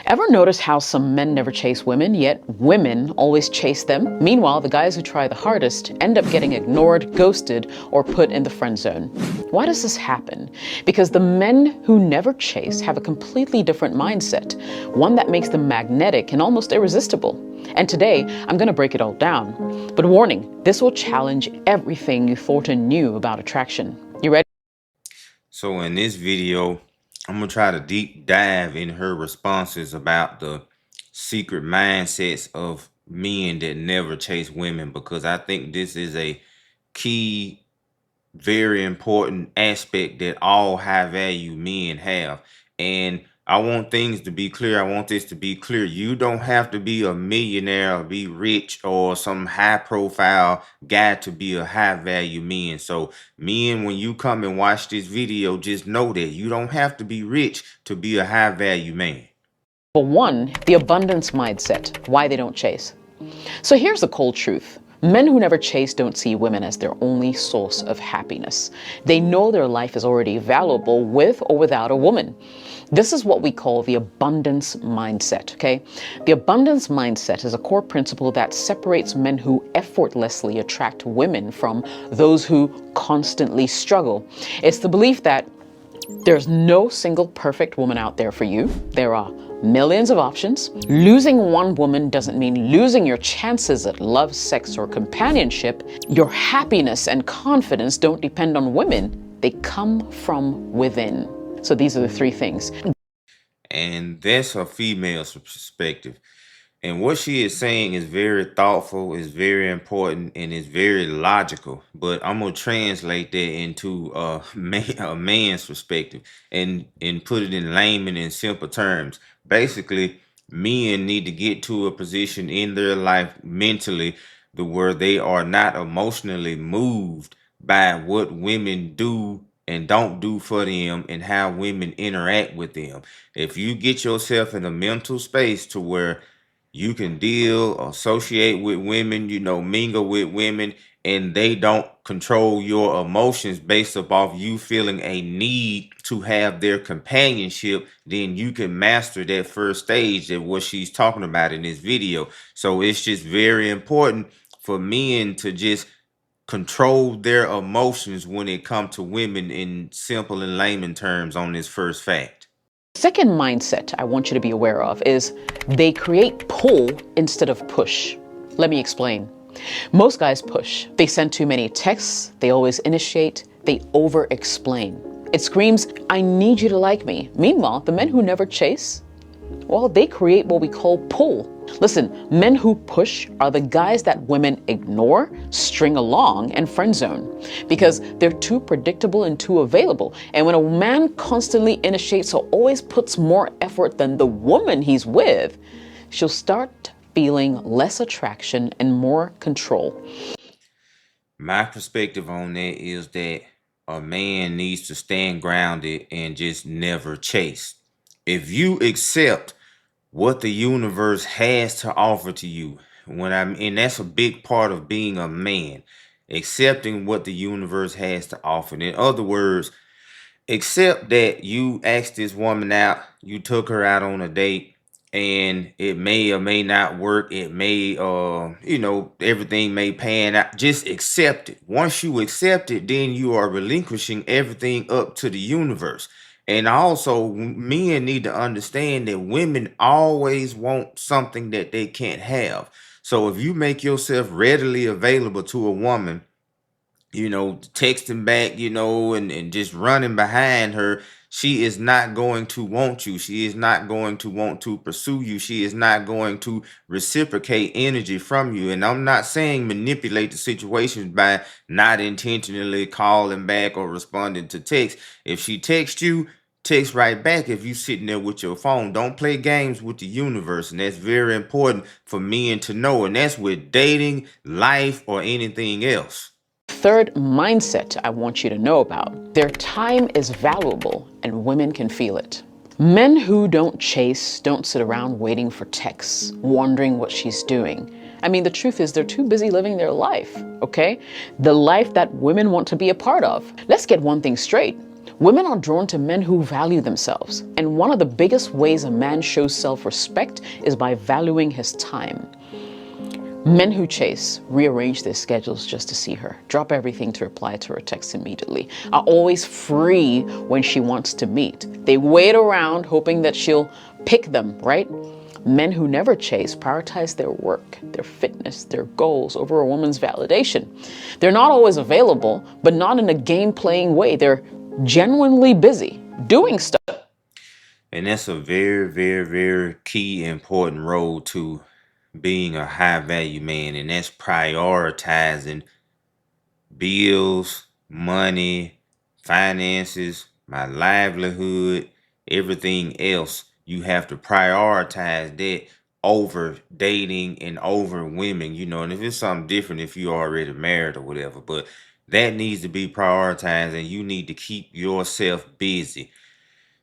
Ever notice how some men never chase women, yet women always chase them? Meanwhile, the guys who try the hardest end up getting ignored, ghosted, or put in the friend zone. Why does this happen? Because the men who never chase have a completely different mindset, one that makes them magnetic and almost irresistible. And today, I'm going to break it all down. But warning, this will challenge everything you thought and knew about attraction. You ready? So in this video, I'm going to try to deep dive in her responses about the secret mindsets of men that never chase women, because I think this is a key, very important aspect that all high value men have. And I want things to be clear. I want this to be clear. You don't have to be a millionaire or be rich or some high profile guy to be a high value man. So men, when you come and watch this video, just know that you don't have to be rich to be a high value man. For one, the abundance mindset, why they don't chase. So here's the cold truth. Men who never chase don't see women as their only source of happiness. They know their life is already valuable with or without a woman. This is what we call the abundance mindset, okay? The abundance mindset is a core principle that separates men who effortlessly attract women from those who constantly struggle. It's the belief that there's no single perfect woman out there for you. There are millions of options. Losing one woman doesn't mean losing your chances at love, sex, or companionship. Your happiness and confidence don't depend on women. They come from within. So these are the three things. And that's a female's perspective. And what she is saying is very thoughtful, is very important, and is very logical. But I'm gonna translate that into a man's perspective and put it in layman and simple terms. Basically, men need to get to a position in their life mentally where they are not emotionally moved by what women do and don't do for them and how women interact with them. If you get yourself in a mental space to where you can deal, associate with women, mingle with women, and they don't control your emotions based upon you feeling a need to have their companionship, then you can master that first stage that what she's talking about in this video. So it's just very important for men to just control their emotions when it comes to women in simple and layman terms on this first fact. Second mindset I want you to be aware of is they create pull instead of push. Let me explain. Most guys push. They send too many texts, they always initiate, they over-explain. It screams, I need you to like me. Meanwhile, the men who never chase, well, they create what we call pull. Listen, men who push are the guys that women ignore, string along, and friend zone because they're too predictable and too available. And when a man constantly initiates or always puts more effort than the woman he's with, she'll start feeling less attraction and more control. My perspective on that is that a man needs to stand grounded and just never chase. If you accept what the universe has to offer to you, and that's a big part of being a man, accepting what the universe has to offer. In other words, accept that you asked this woman out, you took her out on a date, and it may or may not work. It may, everything may pan out. Just accept it. Once you accept it, then you are relinquishing everything up to the universe. And also, men need to understand that women always want something that they can't have. So if you make yourself readily available to a woman, texting back, and just running behind her, she is not going to want you. She is not going to want to pursue you. She is not going to reciprocate energy from you. And I'm not saying manipulate the situations by not intentionally calling back or responding to text. If she texts you, text right back. If you sitting there with your phone, don't play games with the universe. And that's very important for men to know. And that's with dating, life, or anything else. Third mindset I want you to know about. Their time is valuable and women can feel it. Men who don't chase don't sit around waiting for texts, wondering what she's doing. I mean, the truth is they're too busy living their life, okay? The life that women want to be a part of. Let's get one thing straight. Women are drawn to men who value themselves. And one of the biggest ways a man shows self-respect is by valuing his time. Men who chase rearrange their schedules just to see her, drop everything to reply to her text immediately, are always free when she wants to meet. They wait around hoping that she'll pick them, right? Men who never chase prioritize their work, their fitness, their goals over a woman's validation. They're not always available, but not in a game-playing way. They're genuinely busy doing stuff. And that's a very, very, very key important role to being a high value man, and that's prioritizing bills, money, finances, my livelihood, everything else. You have to prioritize that over dating and over women, and if it's something different if you're already married or whatever, but that needs to be prioritized, and you need to keep yourself busy.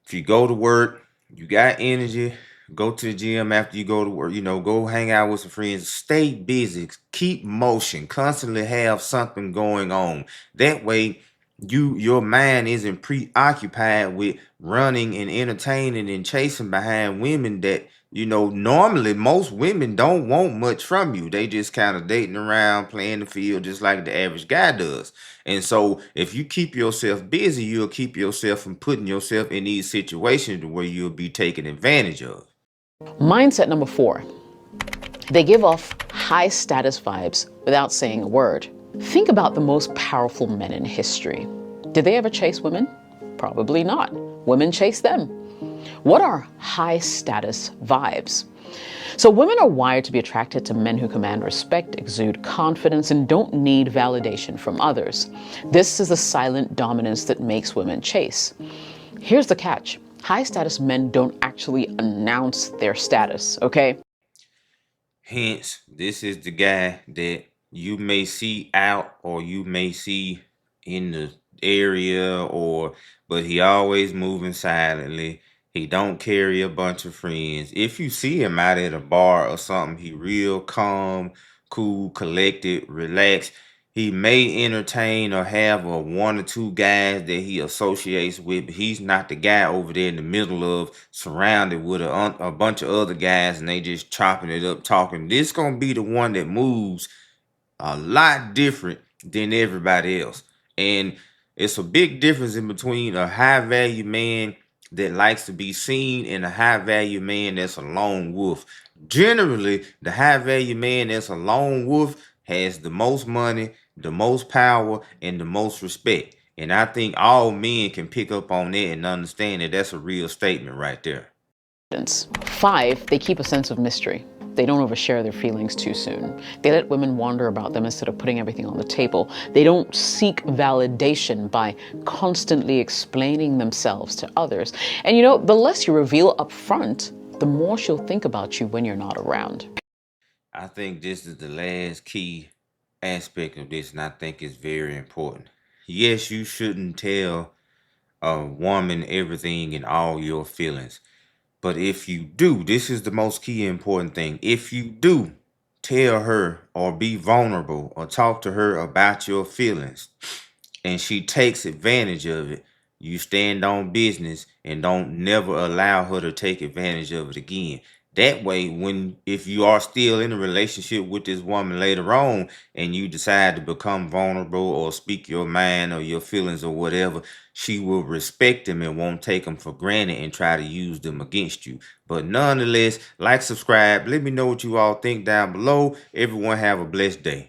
If you go to work, you got energy, go to the gym after you go to work, go hang out with some friends, stay busy, keep motion, constantly have something going on. That way, your mind isn't preoccupied with running and entertaining and chasing behind women that normally most women don't want much from you. They just kind of dating around, playing the field just like the average guy does. And so if you keep yourself busy, you'll keep yourself from putting yourself in these situations where you'll be taken advantage of. Mindset number 4. They give off high status vibes without saying a word. Think about the most powerful men in history. Did they ever chase women? Probably not. Women chase them. What are high status vibes? So women are wired to be attracted to men who command respect, exude confidence, and don't need validation from others. This is the silent dominance that makes women chase. Here's the catch. High status men don't actually announce their status, okay? Hence, this is the guy that you may see out or you may see in the area, but he always moving silently. He don't carry a bunch of friends. If you see him out at a bar or something, he real calm, cool, collected, relaxed. He may entertain or have a one or two guys that he associates with, but he's not the guy over there in the middle of surrounded with a bunch of other guys and they just chopping it up, talking. This gonna be the one that moves a lot different than everybody else. And it's a big difference in between a high value man that likes to be seen and a high value man that's a lone wolf. Generally, the high value man that's a lone wolf has the most money, the most power, and the most respect. And I think all men can pick up on that and understand that that's a real statement right there. 5, they keep a sense of mystery. They don't overshare their feelings too soon. They let women wander about them instead of putting everything on the table. They don't seek validation by constantly explaining themselves to others. And the less you reveal up front, the more she'll think about you when you're not around. I think this is the last key aspect of this, and I think it's very important. Yes, you shouldn't tell a woman everything and all your feelings. But if you do, this is the most key important thing. If you do tell her or be vulnerable or talk to her about your feelings and she takes advantage of it, you stand on business and don't never allow her to take advantage of it again. That way, if you are still in a relationship with this woman later on and you decide to become vulnerable or speak your mind or your feelings or whatever, she will respect them and won't take them for granted and try to use them against you. But nonetheless, like, subscribe, let me know what you all think down below. Everyone have a blessed day.